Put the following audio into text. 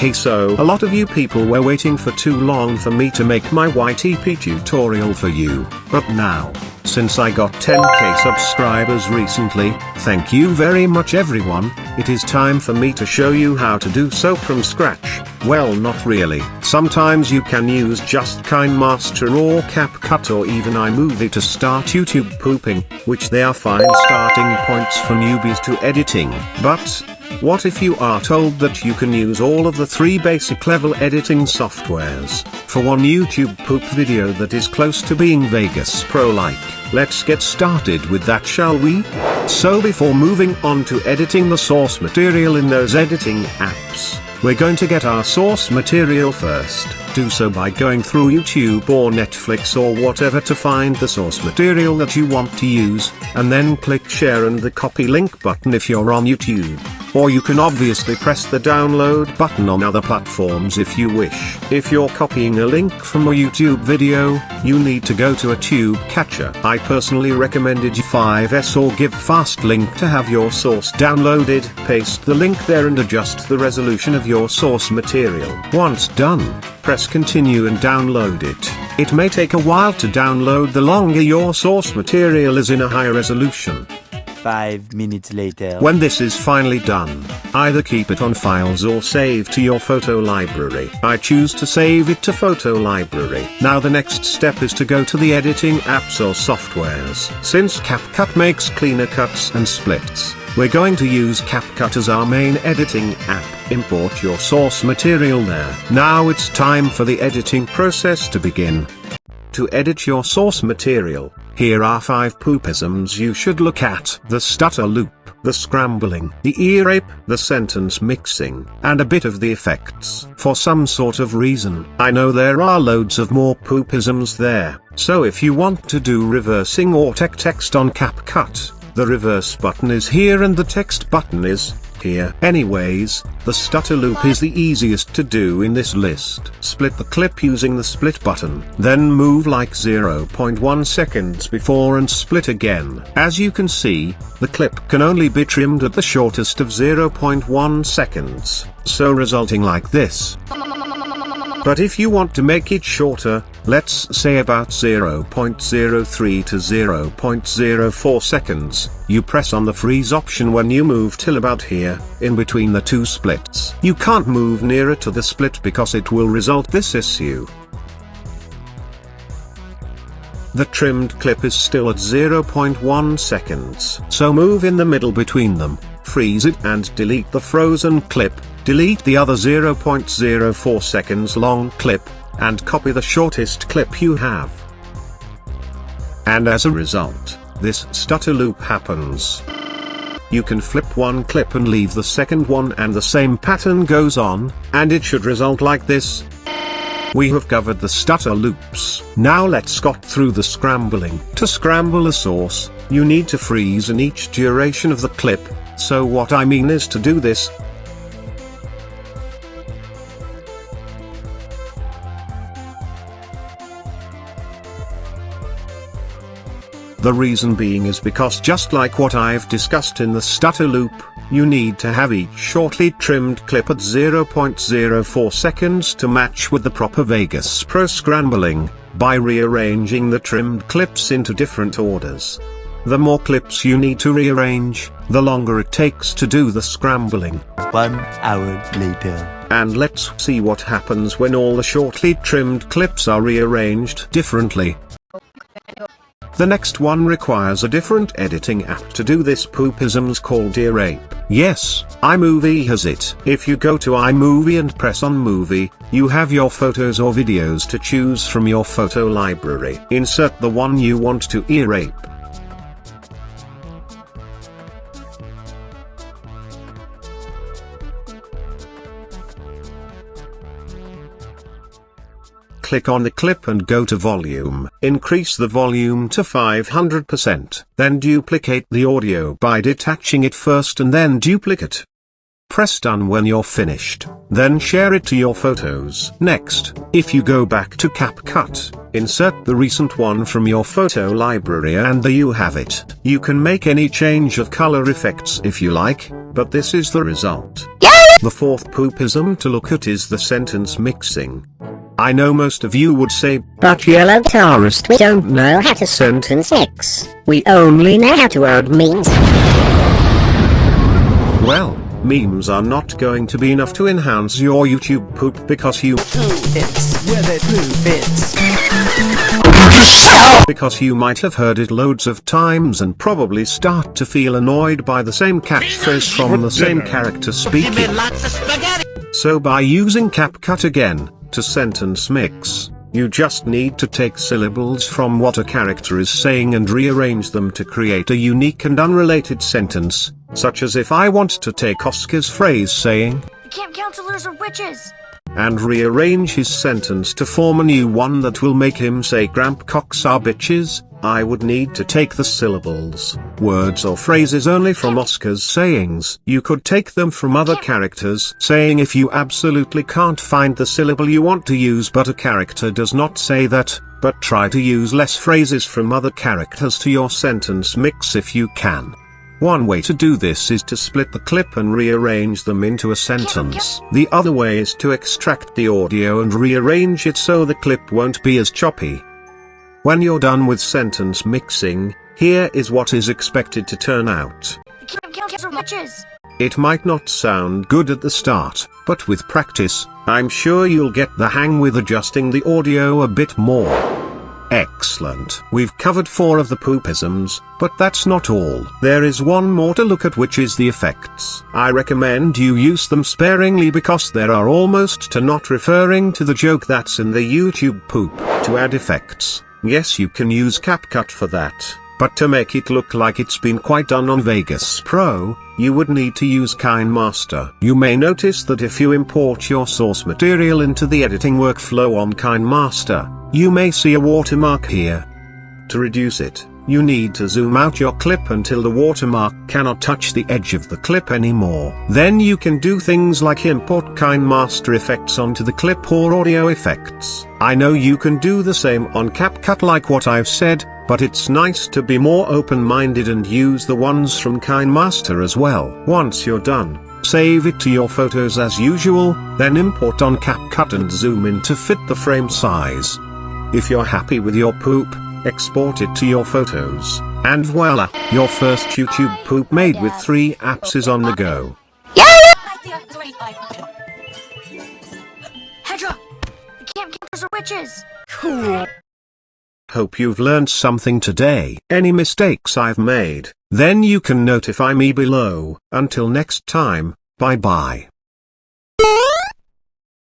Okay, so a lot of you people were waiting for too long for me to make my YTP tutorial for you, but now, since I got 10k subscribers recently, thank you very much everyone, it is time for me to show you how to do so from scratch. Well, not really. Sometimes you can use just KineMaster or CapCut or even iMovie to start YouTube pooping, which they are fine starting points for newbies to editing. But what if you are told that you can use all of the 3 basic level editing softwares for one YouTube poop video that is close to being Vegas Pro-like? Let's get started with that, shall we? So before moving on to editing the source material in those editing apps, we're going to get our source material first. Do so by going through YouTube or Netflix or whatever to find the source material that you want to use, and then click share and the copy link button if you're on YouTube. Or you can obviously press the download button on other platforms if you wish. If you're copying a link from a YouTube video, you need to go to a tube catcher. I personally recommended G5S or Give Fast Link to have your source downloaded. Paste the link there and adjust the resolution of your source material. Once done, press continue and download it. It may take a while to download the longer your source material is in a high resolution. 5 minutes later. When this is finally done, either keep it on files or save to your photo library. I choose to save it to photo library. Now the next step is to go to the editing apps or softwares. Since CapCut makes cleaner cuts and splits, we're going to use CapCut as our main editing app. Import your source material there. Now it's time for the editing process to begin. To edit your source material, here are 5 poopisms you should look at: the stutter loop, the scrambling, the ear rape, the sentence mixing, and a bit of the effects. For some sort of reason, I know there are loads of more poopisms there, so if you want to do reversing or text on CapCut, the reverse button is here and the text button is here. Anyways, the stutter loop is the easiest to do in this list. Split the clip using the split button, then move like 0.1 seconds before and split again. As you can see, the clip can only be trimmed at the shortest of 0.1 seconds, so resulting like this. But if you want to make it shorter, let's say about 0.03 to 0.04 seconds, you press on the freeze option when you move till about here, in between the 2 splits. You can't move nearer to the split because it will result this issue. The trimmed clip is still at 0.1 seconds, so move in the middle between them, freeze it and delete the frozen clip, delete the other 0.04 seconds long clip, and copy the shortest clip you have. And as a result, this stutter loop happens. You can flip one clip and leave the second one and the same pattern goes on, and it should result like this. We have covered the stutter loops. Now let's go through the scrambling. To scramble a source, you need to freeze in each duration of the clip, so what I mean is to do this. The reason being is because just like what I've discussed in the stutter loop, you need to have each shortly trimmed clip at 0.04 seconds to match with the proper Vegas Pro scrambling, by rearranging the trimmed clips into different orders. The more clips you need to rearrange, the longer it takes to do the scrambling. 1 hour later. And let's see what happens when all the shortly trimmed clips are rearranged differently. The next one requires a different editing app to do this poopisms called ear rape. Yes, iMovie has it. If you go to iMovie and press on Movie, you have your photos or videos to choose from your photo library. Insert the one you want to ear rape. Click on the clip and go to volume. Increase the volume to 500%. Then duplicate the audio by detaching it first and then duplicate. Press done when you're finished. Then share it to your photos. Next, if you go back to CapCut, insert the recent one from your photo library and there you have it. You can make any change of color effects if you like. but this is the result. The fourth poopism to look at is the sentence mixing. I know most of you would say, but yellow gutairest, we don't know how to sentence mix. We only know how to add memes. well, memes are not going to be enough to enhance your YouTube poop because you might have heard it loads of times and probably start to feel annoyed by the same catchphrase from the same character speaking. So by using CapCut again, to sentence mix, you just need to take syllables from what a character is saying and rearrange them to create a unique and unrelated sentence, such as if I want to take Oscar's phrase saying, "The camp counselors are witches," and rearrange his sentence to form a new one that will make him say Grampcocks are bitches, I would need to take the syllables, words or phrases only from Oscar's sayings. You could take them from other characters' saying if you absolutely can't find the syllable you want to use, but a character does not say that, but try to use less phrases from other characters to your sentence mix if you can. One way to do this is to split the clip and rearrange them into a sentence. The other way is to extract the audio and rearrange it so the clip won't be as choppy. When you're done with sentence mixing, here is what is expected to turn out. "The camp counselors are witches." It might not sound good at the start, but with practice, I'm sure you'll get the hang with adjusting the audio a bit more. Excellent. We've covered 4 of the poopisms, but that's not all. There is one more to look at, which is the effects. I recommend you use them sparingly because there are almost to not referring to the joke that's in the YouTube poop. To add effects, yes, you can use CapCut for that, but to make it look like it's been quite done on Vegas Pro, you would need to use KineMaster. You may notice that if you import your source material into the editing workflow on KineMaster, you may see a watermark here. To reduce it, you need to zoom out your clip until the watermark cannot touch the edge of the clip anymore. Then you can do things like import KineMaster effects onto the clip or audio effects. I know you can do the same on CapCut like what I've said, but it's nice to be more open-minded and use the ones from KineMaster as well. Once you're done, save it to your photos as usual, then import on CapCut and zoom in to fit the frame size. If you're happy with your poop, export it to your photos, and voila, your first YouTube poop made with 3 apps is on the go. Hedra! The camp counselors are witches! Cool. Hope you've learned something today. Any mistakes I've made, then you can notify me below. Until next time, bye bye.